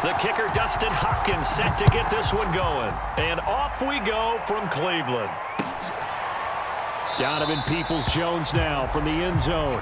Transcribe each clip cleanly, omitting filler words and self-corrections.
The kicker, Dustin Hopkins, set to get this one going. And off we go from Cleveland. Donovan Peoples-Jones now from the end zone.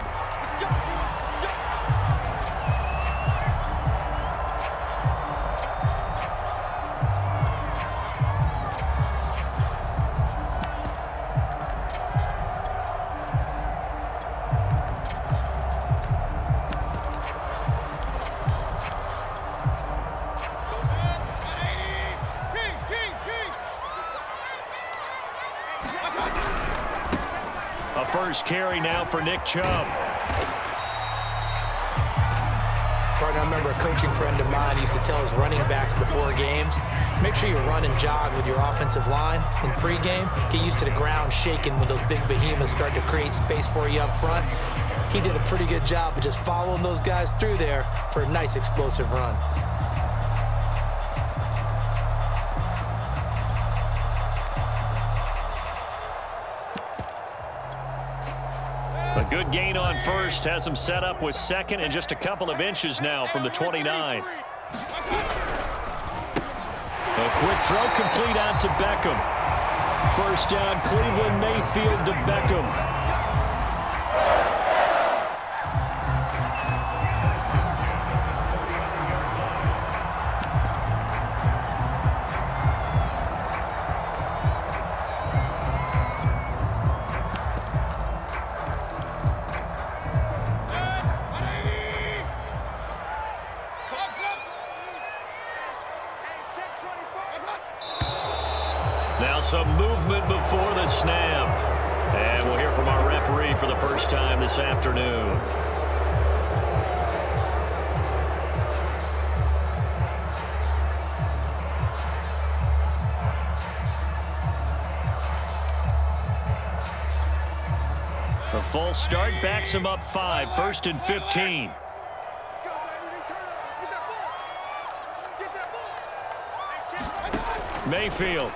A first carry now for Nick Chubb. Partner, I remember a coaching friend of mine used to tell his running backs before games, make sure you run and jog with your offensive line in pregame. Get used to the ground shaking when those big behemoths start to create space for you up front. He did a pretty good job of just following those guys through there for a nice explosive run. A good gain on first has him set up with second and just a couple of inches now from the 29. A quick throw complete out to Beckham. First down, Cleveland, Mayfield to Beckham. Now some movement before the snap. And we'll hear from our referee for the first time this afternoon. A full start backs him up 5, 1st and 15. Mayfield.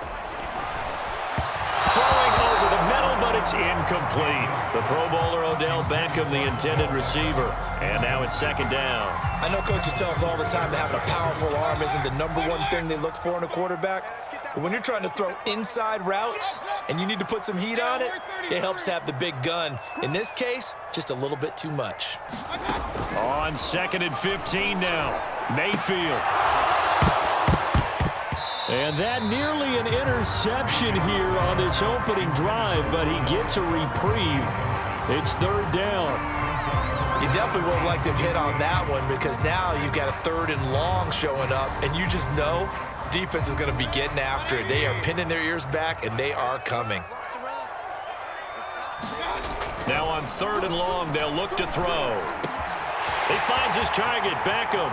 Throwing over the middle, but it's incomplete. The Pro Bowler Odell Beckham, the intended receiver. And now it's second down. I know coaches tell us all the time that having a powerful arm isn't the #1 thing they look for in a quarterback. But when you're trying to throw inside routes and you need to put some heat on it, it helps have the big gun. In this case, just a little bit too much. On 2nd and 15 now. Mayfield. And that nearly an interception here on this opening drive, but he gets a reprieve. It's 3rd down. You definitely would have liked to have hit on that one because now you've got a 3rd and long showing up, and you just know defense is going to be getting after it. They are pinning their ears back, and they are coming. Now on 3rd and long, they'll look to throw. He finds his target, Beckham.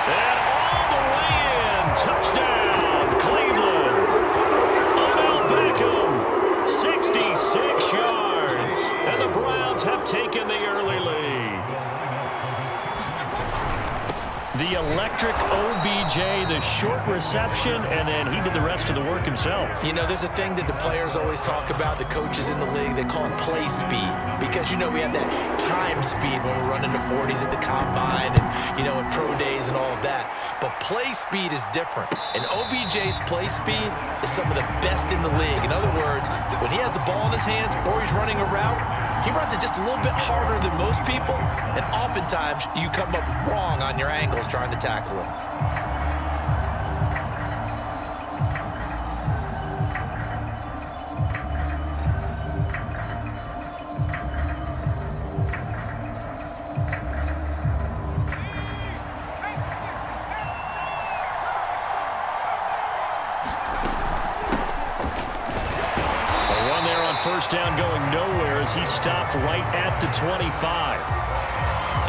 And all the way in. Touchdown, Cleveland. Odell Beckham, 66 yards. And the Browns have taken the early lead. The electric OBJ, the short reception, and then he did the rest of the work himself. You know, there's a thing that the players always talk about, the coaches in the league, they call it play speed. Because, you know, we have that time speed when we're running the 40s at the combine and, you know, in pro days and all of that. But play speed is different. And OBJ's play speed is some of the best in the league. In other words, when he has the ball in his hands or he's running a route, he runs it just a little bit harder than most people, and oftentimes you come up wrong on your angles trying to tackle him. First down going nowhere as he stopped right at the 25.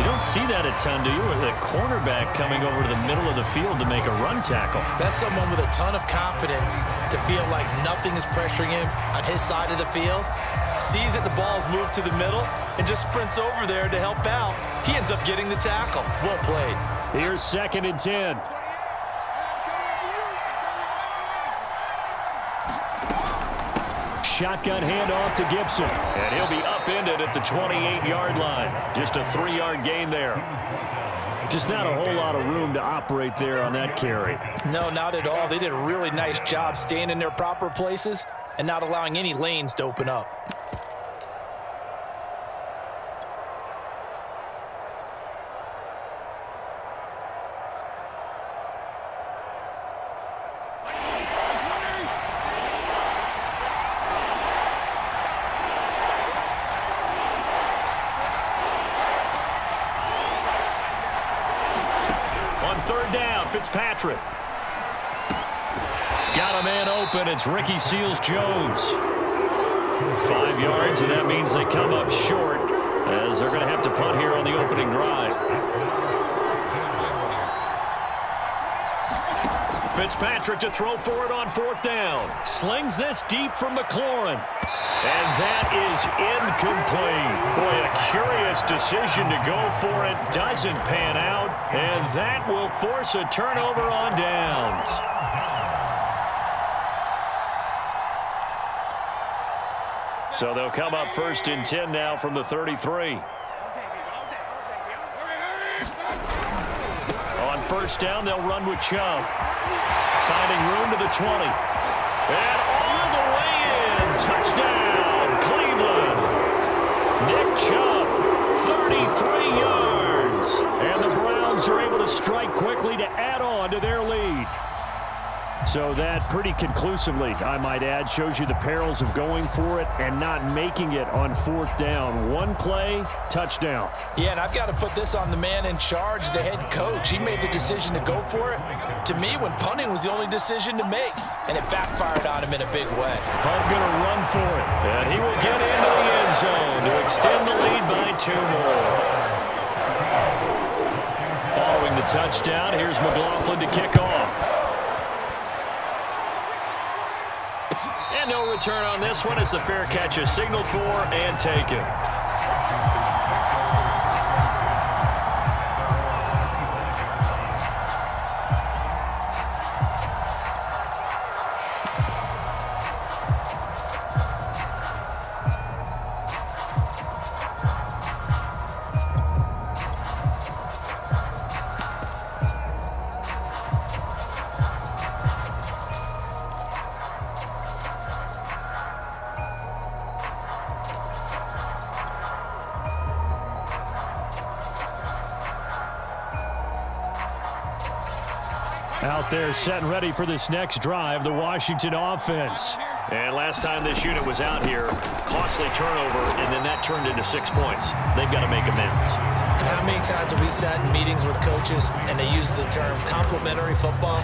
You don't see that a ton, do you? With a cornerback coming over to the middle of the field to make a run tackle. That's someone with a ton of confidence to feel like nothing is pressuring him on his side of the field. Sees that the ball's moved to the middle and just sprints over there to help out. He ends up getting the tackle. Well played. Here's 2nd and 10. shotgun handoff to Gibson. And he'll be upended at the 28-yard line. Just a 3-yard gain there. Just not a whole lot of room to operate there on that carry. No, not at all. They did a really nice job staying in their proper places and not allowing any lanes to open up. Third down, Fitzpatrick. Got a man open. It's Ricky Seals-Jones. 5 yards, and that means they come up short as they're going to have to punt here on the opening drive. Fitzpatrick to throw for it on 4th down. Slings this deep from McLaurin. And that is incomplete. Boy, a curious decision to go for it. Doesn't pan out. And that will force a turnover on downs. So they'll come up 1st and 10 now from the 33. On 1st down, they'll run with Chubb. Finding room to the 20. And all the way in. Touchdown, Cleveland. Nick Chubb, 33 yards. And the Browns are able to strike quickly to add on to their lead. So that pretty conclusively, I might add, shows you the perils of going for it and not making it on 4th down. One play, touchdown. Yeah, and I've got to put this on the man in charge, the head coach. He made the decision to go for it. To me, when punting was the only decision to make, and it backfired on him in a big way. Hunt going to run for it, and he will get into the end zone to extend the lead by 2 more. Following the touchdown, here's McLaughlin to kick off. And no return on this one as the fair catch is signaled for and taken. Out there set and ready for this next drive, the Washington offense. And last time this unit was out here, costly turnover, and then that turned into 6 points. They've got to make amends. And how many times have we sat in meetings with coaches and they use the term complementary football?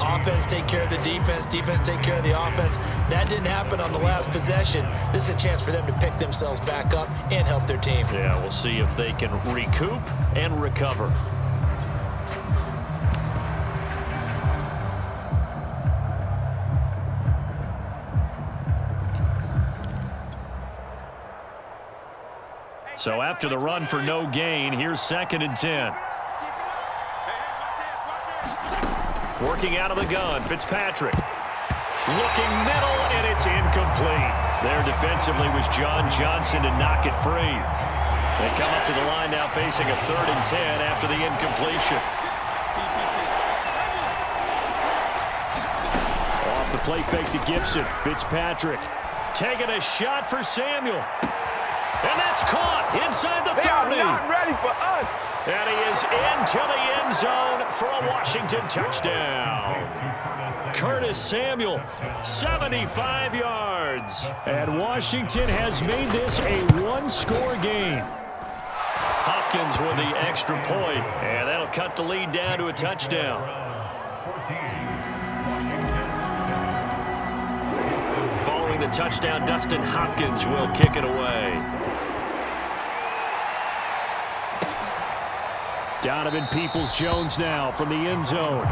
Offense take care of the defense, defense take care of the offense. That didn't happen on the last possession. This is a chance for them to pick themselves back up and help their team. Yeah, we'll see if they can recoup and recover. So after the run for no gain, here's 2nd and 10. Working out of the gun, Fitzpatrick. Looking middle, and it's incomplete. There defensively was John Johnson to knock it free. They come up to the line now facing a 3rd and 10 after the incompletion. Off the play fake to Gibson. Fitzpatrick taking a shot for Samuel. And that's caught inside the 30. They are not ready for us. And he is into the end zone for a Washington touchdown. Curtis Samuel, 75 yards. And Washington has made this a 1-score game. Hopkins with the extra point, and that'll cut the lead down to a touchdown. Following the touchdown, Dustin Hopkins will kick it away. Donovan Peoples-Jones now from the end zone.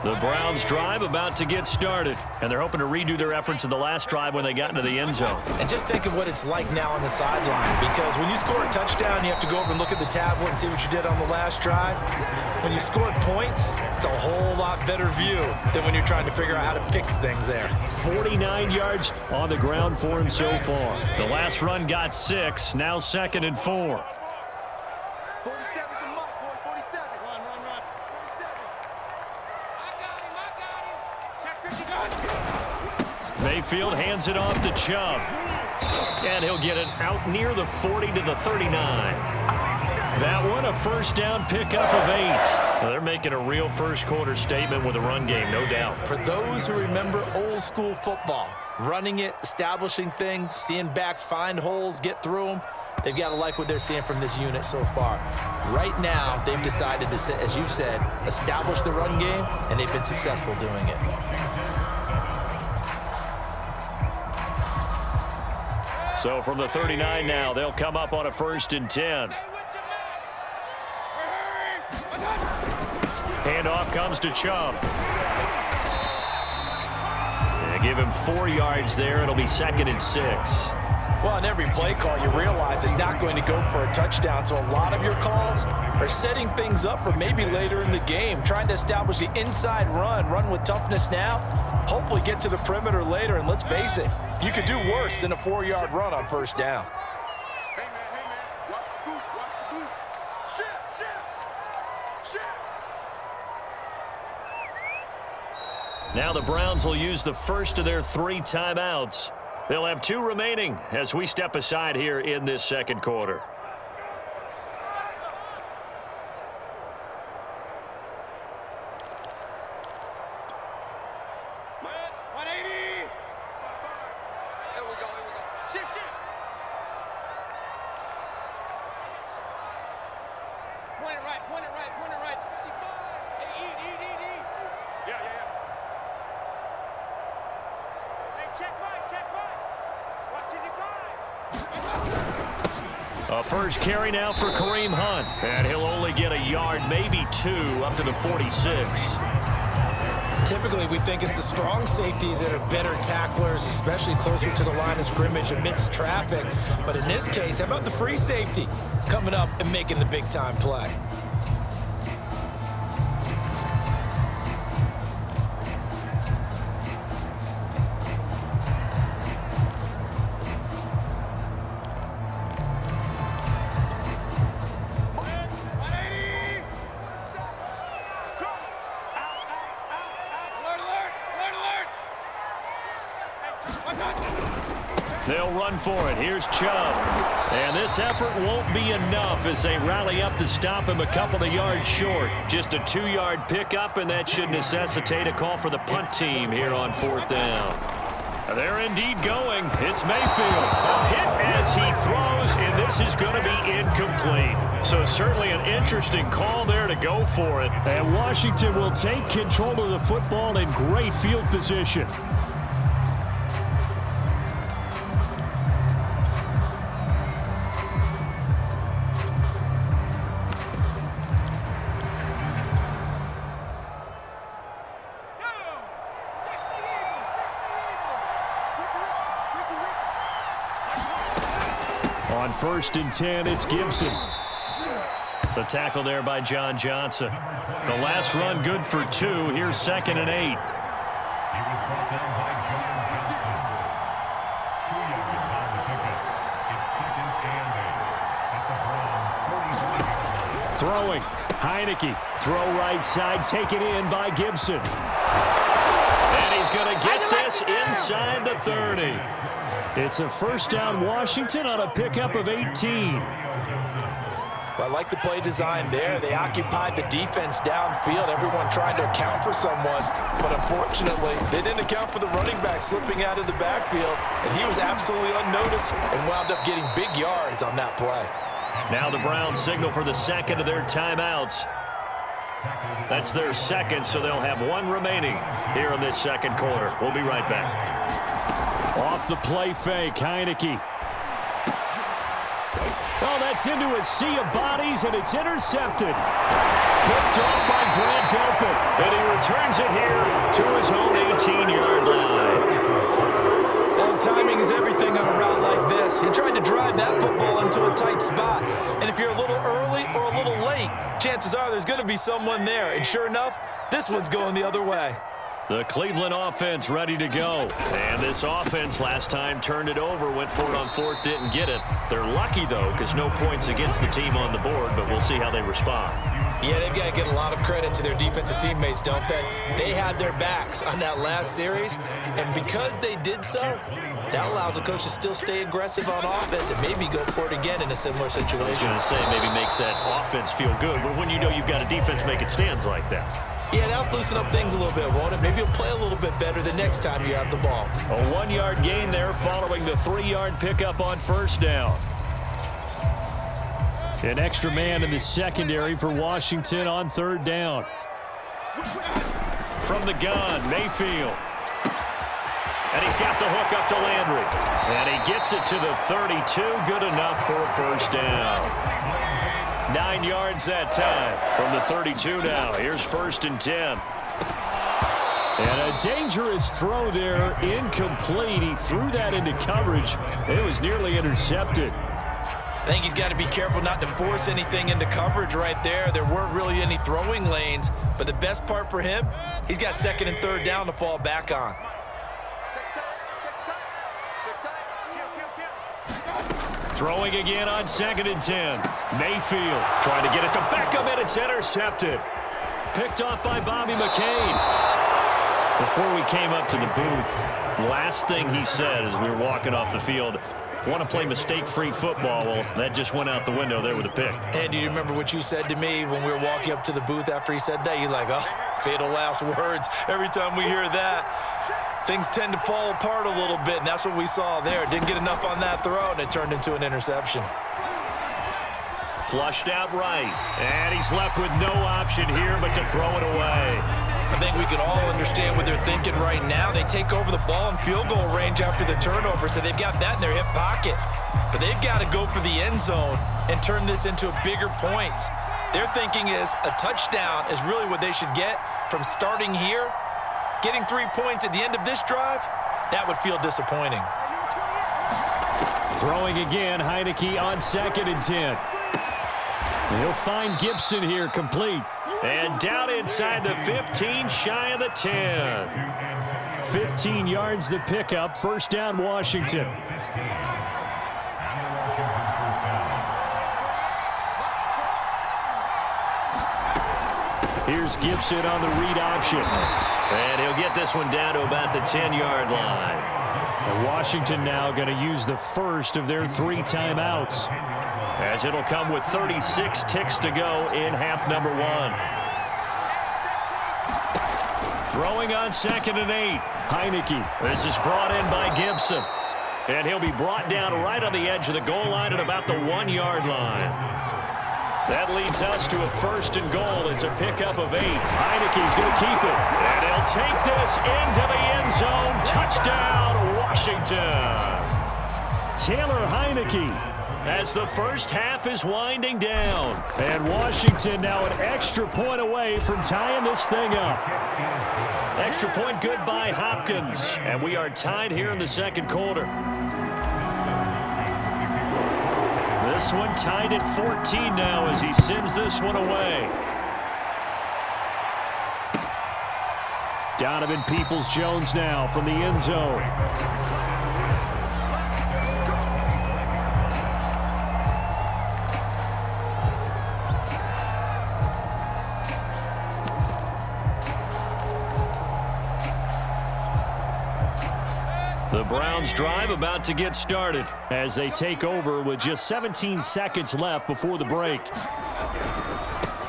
The The Browns drive about to get started, and they're hoping to redo their efforts in the last drive when they got into the end zone. And just think of what it's like now on the sideline, because when you score a touchdown, you have to go over and look at the tablet and see what you did on the last drive. When you scored points, it's a whole lot better view than when you're trying to figure out how to fix things there. 49 yards on the ground for him so far. The last run got 6, now 2nd and 4. Mayfield hands it off to Chubb. And he'll get it out near the 40 to the 39. That one a first down pickup of 8. Well, they're making a real first quarter statement with a run game, no doubt. For those who remember old school football, running it, establishing things, seeing backs find holes, get through them, they've got to like what they're seeing from this unit so far. Right now, they've decided to, as you said, establish the run game, and they've been successful doing it. So from the 39 now, they'll come up on a 1st and 10. Handoff comes to Chubb. They give him 4 yards there. It'll be 2nd and 6. Well, on every play call, you realize it's not going to go for a touchdown, so a lot of your calls are setting things up for maybe later in the game, trying to establish the inside run with toughness now, hopefully get to the perimeter later, and let's face it, you could do worse than a 4-yard run on 1st down. Hey, man, watch the boot, watch the boot. Shit. Now the Browns will use the first of their 3 timeouts. They'll have 2 remaining as we step aside here in this 2nd quarter. Point it right. 55. Hey, eat. Yeah. Hey, check right. Watch it, A first carry now for Kareem Hunt. And he'll only get a yard, maybe 2, up to the 46. Typically, we think it's the strong safeties that are better tacklers, especially closer to the line of scrimmage amidst traffic. But in this case, how about the free safety coming up and making the big-time play? They'll run for it. Here's Chubb. And this effort won't be enough as they rally up to stop him a couple of yards short. Just a 2-yard pickup, and that should necessitate a call for the punt team here on 4th down. They're indeed going. It's Mayfield. A hit as he throws, and this is going to be incomplete. So certainly an interesting call there to go for it. And Washington will take control of the football in great field position. On 1st and 10, it's Gibson. The tackle there by John Johnson. The last run good for 2. Here's 2nd and 8. Throwing. Heineke. Throw right side. Taken in by Gibson. And he's going to get this inside the 30. It's a 1st down Washington on a pickup of 18. Well, I like the play design there. They occupied the defense downfield, everyone trying to account for someone. But unfortunately, they didn't account for the running back slipping out of the backfield. And he was absolutely unnoticed and wound up getting big yards on that play. Now the Browns signal for the 2nd of their timeouts. That's their 2nd, so they'll have 1 remaining here in this 2nd quarter. We'll be right back. Off the play fake, Heineke. Oh, that's into a sea of bodies, and it's intercepted. Picked off by Grant Delpit. And he returns it here to his own 18-yard line. Well, timing is everything on a route like this. He tried to drive that football into a tight spot. And if you're a little early or a little late, chances are there's going to be someone there. And sure enough, this one's going the other way. The Cleveland offense ready to go. And this offense last time turned it over, went for it on fourth, didn't get it. They're lucky, though, because no points against the team on the board, but we'll see how they respond. Yeah, they've got to give a lot of credit to their defensive teammates, don't they? They had their backs on that last series, and because they did so, that allows the coach to still stay aggressive on offense and maybe go for it again in a similar situation. I was going to say maybe makes that offense feel good, but when you know you've got a defense making stands like that. Yeah, that'll loosen up things a little bit, won't it? Maybe you'll play a little bit better the next time you have the ball. A 1-yard gain there following the 3-yard pickup on first down. An extra man in the secondary for Washington on third down. From the gun, Mayfield. And he's got the hook up to Landry. And he gets it to the 32. Good enough for a first down. 9 yards that time from the 32 now. Here's 1st and 10. And a dangerous throw there, incomplete. He threw that into coverage. It was nearly intercepted. I think he's got to be careful not to force anything into coverage right there. There weren't really any throwing lanes, but the best part for him, he's got 2nd and 3rd down to fall back on. Throwing again on 2nd and 10. Mayfield trying to get it to Beckham, and it's intercepted. Picked off by Bobby McCain. Before we came up to the booth, last thing he said as we were walking off the field, want to play mistake-free football. Well, that just went out the window there with a pick. And do you remember what you said to me when we were walking up to the booth after he said that? You're like, oh, fatal last words. Every time we hear that, things tend to fall apart a little bit, and that's what we saw there. Didn't get enough on that throw, and it turned into an interception. Flushed out right, and he's left with no option here but to throw it away. I think we can all understand what they're thinking right now. They take over the ball in field goal range after the turnover, so they've got that in their hip pocket. But they've got to go for the end zone and turn this into bigger points. Their thinking is a touchdown is really what they should get from starting here. Getting 3 points at the end of this drive, that would feel disappointing. Throwing again, Heineke on 2nd and 10. He'll find Gibson here, complete. And down inside the 15, shy of the 10. 15 yards the pickup, 1st down Washington. Here's Gibson on the read option. And he'll get this one down to about the 10-yard line. And Washington now going to use the first of their 3 timeouts, as it'll come with 36 ticks to go in half number 1. Throwing on 2nd and 8. Heineke. This is brought in by Gibson. And he'll be brought down right on the edge of the goal line at about the 1-yard line. That leads us to a 1st and goal. It's a pickup of 8. Heineke's going to keep it. And he'll take this into the end zone. Touchdown, Washington. Taylor Heineke, as the first half is winding down. And Washington now an extra point away from tying this thing up. Extra point good by Hopkins. And we are tied here in the 2nd quarter. This one tied at 14 now as he sends this one away. Donovan Peoples-Jones now from the end zone. The Browns drive about to get started as they take over with just 17 seconds left before the break.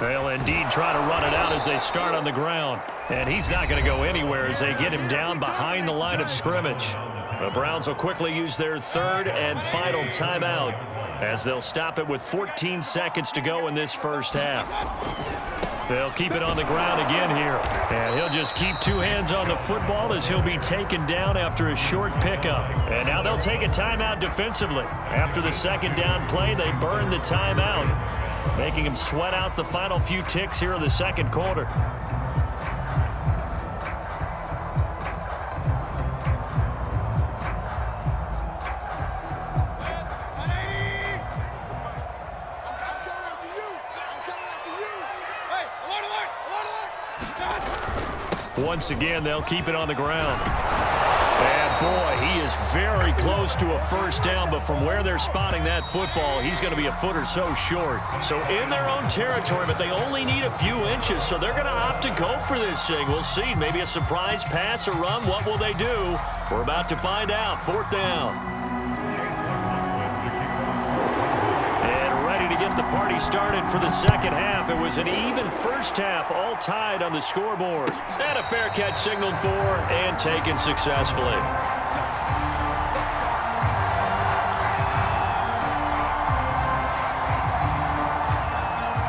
They'll indeed try to run it out as they start on the ground. And he's not going to go anywhere as they get him down behind the line of scrimmage. The Browns will quickly use their 3rd and final timeout as they'll stop it with 14 seconds to go in this first half. They'll keep it on the ground again here. And he'll just keep two hands on the football as he'll be taken down after a short pickup. And now they'll take a timeout defensively. After the second down play, they burn the timeout, making him sweat out the final few ticks here in the second quarter. Once again, they'll keep it on the ground. And, boy, he is very close to a first down, but from where they're spotting that football, he's going to be a foot or so short. So in their own territory, but they only need a few inches, so they're going to opt to go for this thing. We'll see. Maybe a surprise pass or run. What will they do? We're about to find out. Fourth down. To get the party started for the second half. It was an even first half, all tied on the scoreboard. And a fair catch signaled for and taken successfully.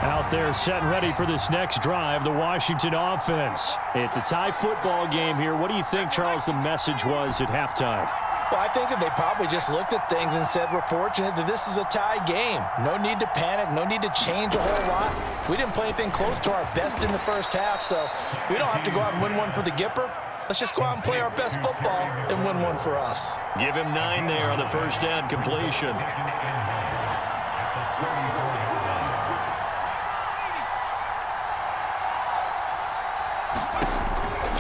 Out there set and ready for this next drive, the Washington offense. It's a tie football game here. What do you think, Charles, the message was at halftime? Well, I think that they probably just looked at things and said, we're fortunate that this is a tie game. No need to panic. No need to change a whole lot. We didn't play anything close to our best in the first half, so we don't have to go out and win one for the Gipper. Let's just go out and play our best football and win one for us. Give him 9 there on the first down completion.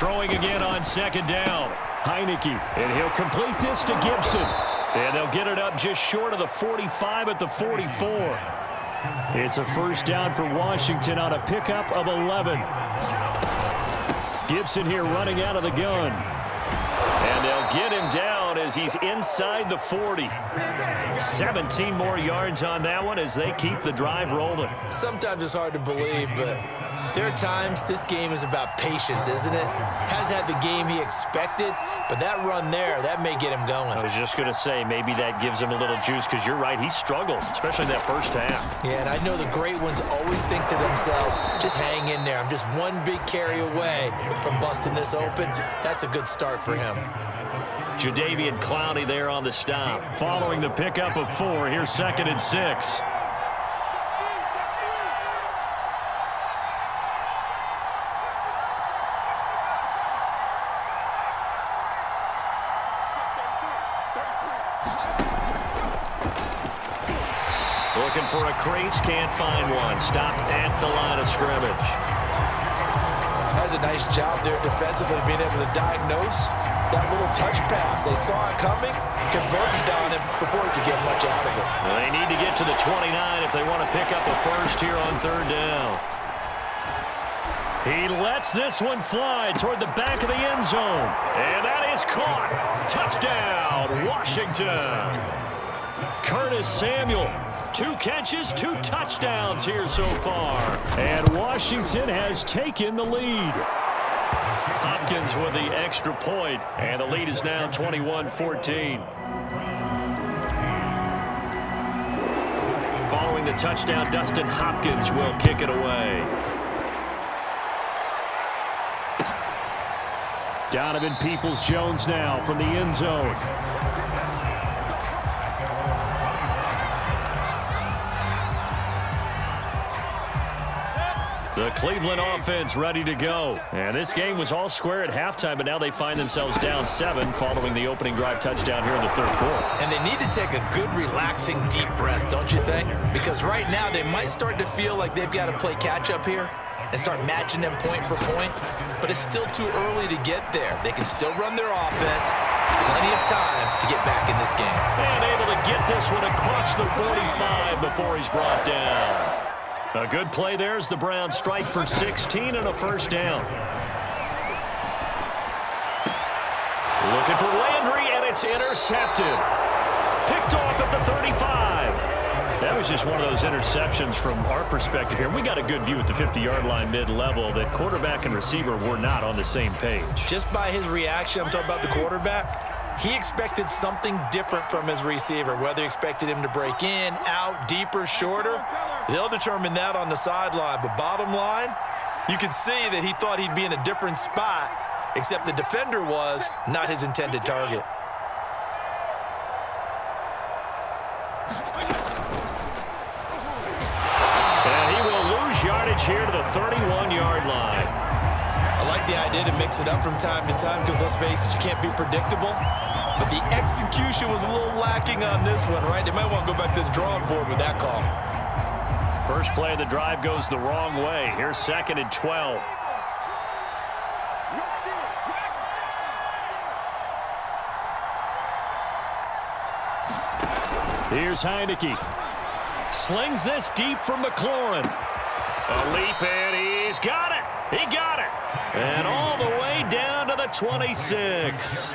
Throwing again on second down. Heineke, and he'll complete this to Gibson. And they'll get it up just short of the 45 at the 44. It's a first down for Washington on a pickup of 11. Gibson here running out of the gun. And they'll get him down as he's inside the 40. 17 more yards on that one as they keep the drive rolling. Sometimes it's hard to believe, but there are times this game is about patience, isn't it? Has had the game he expected, but that run there, that may get him going. I was just going to say, maybe that gives him a little juice because you're right, he struggled, especially that first half. Yeah, and I know the great ones always think to themselves, just hang in there. I'm just one big carry away from busting this open. That's a good start for him. Jadeveon Clowney there on the stop. Following the pickup of 4, here's 2nd and 6. Looking for a crease, can't find one. Stopped at the line of scrimmage. Has a nice job there defensively, being able to diagnose that little touch pass. They saw it coming, converged on him before he could get much out of it. Well, they need to get to the 29 if they want to pick up a first here on third down. He lets this one fly toward the back of the end zone. And that is caught. Touchdown, Washington. Curtis Samuel. 2 catches, 2 touchdowns here so far. And Washington has taken the lead. Hopkins with the extra point, and the lead is now 21-14. Following the touchdown, Dustin Hopkins will kick it away. Donovan Peoples-Jones now from the end zone. The Cleveland offense ready to go. And this game was all square at halftime, but now they find themselves down 7 following the opening drive touchdown here in the third quarter. And they need to take a good, relaxing, deep breath, don't you think? Because right now they might start to feel like they've got to play catch-up here and start matching them point for point. But it's still too early to get there. They can still run their offense. Plenty of time to get back in this game. And able to get this one across the 45 before he's brought down. A good play there as the Browns strike for 16 and a first down. Looking for Landry, and it's intercepted. Picked off at the 35. That was just one of those interceptions from our perspective here. We got a good view at the 50-yard line mid-level that quarterback and receiver were not on the same page. Just by his reaction, I'm talking about the quarterback, he expected something different from his receiver, whether he expected him to break in, out, deeper, shorter. They'll determine that on the sideline. But bottom line, You could see that he thought he'd be in a different spot, except the defender was not his intended target. And he will lose yardage here to the 31-yard line. I like the idea to mix it up from time to time because, let's face it, you can't be predictable. But the execution was a little lacking on this one, right? They might want to go back to the drawing board with that call. First play of the drive goes the wrong way. Here's 2nd and 12. Here's Heineke. Slings this deep from McLaurin. A leap, and he's got it. He got it. And all the way down to the 26.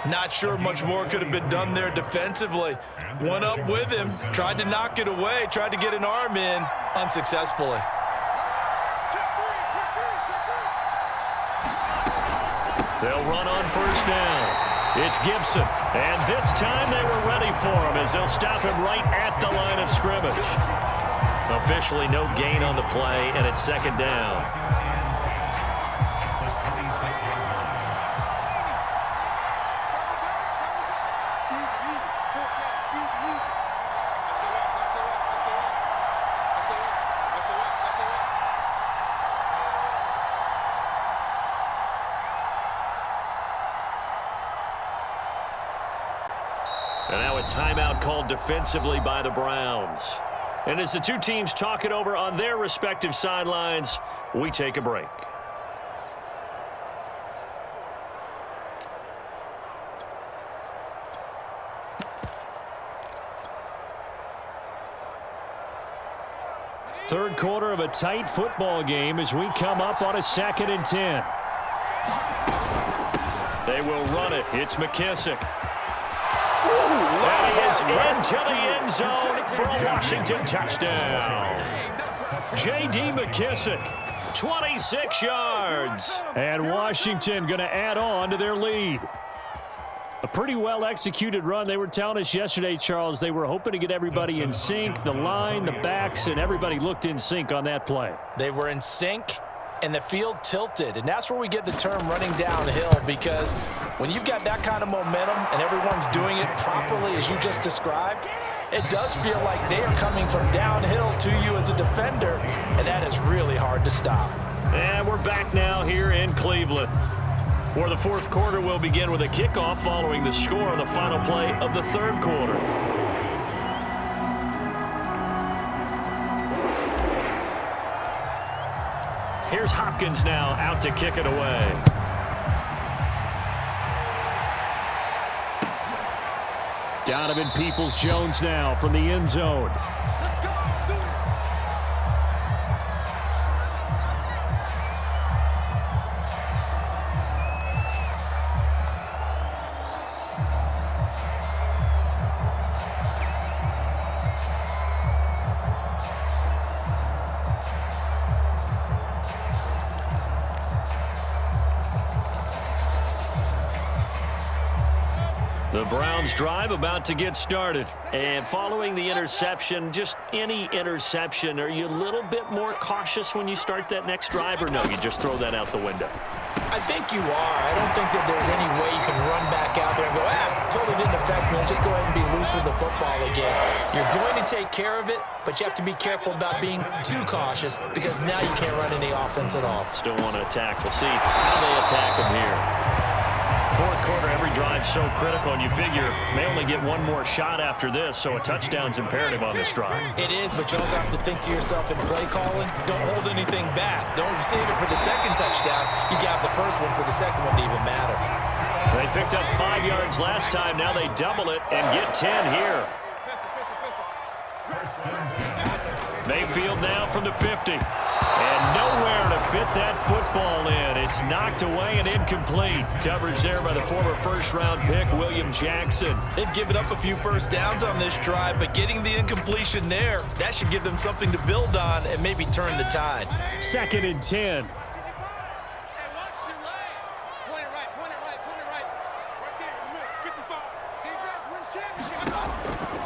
Not sure much more could have been done there defensively. Went up with him, tried to knock it away, tried to get an arm in, unsuccessfully. They'll run on first down. It's Gibson, and this time they were ready for him as they'll stop him right at the line of scrimmage. Officially no gain on the play, and it's 2nd down. And now a timeout called defensively by the Browns. And as the two teams talk it over on their respective sidelines, we take a break. Third quarter of a tight football game as we come up on a 2nd and 10. They will run it. It's McKissick. And he is into the end zone for a Washington touchdown. J.D. McKissick, 26 yards. And Washington going to add on to their lead. A pretty well-executed run. They were telling us yesterday, Charles, they were hoping to get everybody in sync, the line, the backs, and everybody looked in sync on that play. They were in sync, and the field tilted. And that's where we get the term running downhill, because when you've got that kind of momentum and everyone's doing it properly as you just described, it does feel like they are coming from downhill to you as a defender, and that is really hard to stop. And we're back now here in Cleveland, where the fourth quarter will begin with a kickoff following the score on the final play of the third quarter. Here's Hopkins now out to kick it away. Donovan Peoples-Jones now from the end zone. The Browns drive about to get started. And following the interception, just any interception, are you a little bit more cautious when you start that next drive, or no, you just throw that out the window? I think you are. I don't think that there's any way you can run back out there and go, totally didn't affect me. Let's just go ahead and be loose with the football again. You're going to take care of it, but you have to be careful about being too cautious, because now you can't run any offense at all. Still want to attack. We'll see how they attack them here. Fourth quarter, every drive's so critical, and you figure they only get one more shot after this, so a touchdown's imperative on this drive. It is, but you also have to think to yourself in play calling, don't hold anything back. Don't save it for the second touchdown. You got the first one for the second one to even matter. They picked up 5 yards last time. Now they double it and get 10 here. Mayfield now from the 50. And nowhere to fit that football in. It's knocked away and incomplete. Coverage there by the former first-round pick, William Jackson. They've given up a few first downs on this drive, but getting the incompletion there, that should give them something to build on and maybe turn the tide. 2nd and 10.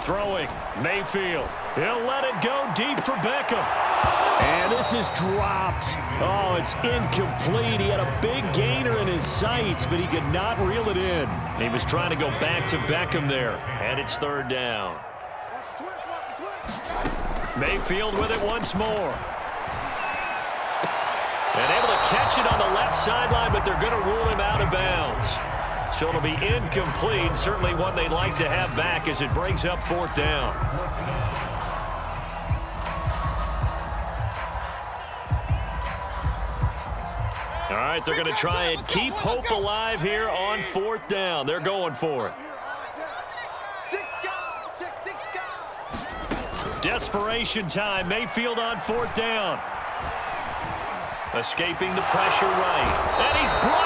Throwing, Mayfield. He'll let it go deep for Beckham. And this is dropped. Oh, it's incomplete. He had a big gainer in his sights, but he could not reel it in. He was trying to go back to Beckham there. And it's third down. Mayfield with it once more. And able to catch it on the left sideline, but they're going to rule him out of bounds. So it'll be incomplete. Certainly one they'd like to have back as it brings up fourth down. All right, they're going to try and keep hope alive here on fourth down. They're going for it. Desperation time. Mayfield on fourth down. Escaping the pressure right. And he's blocked.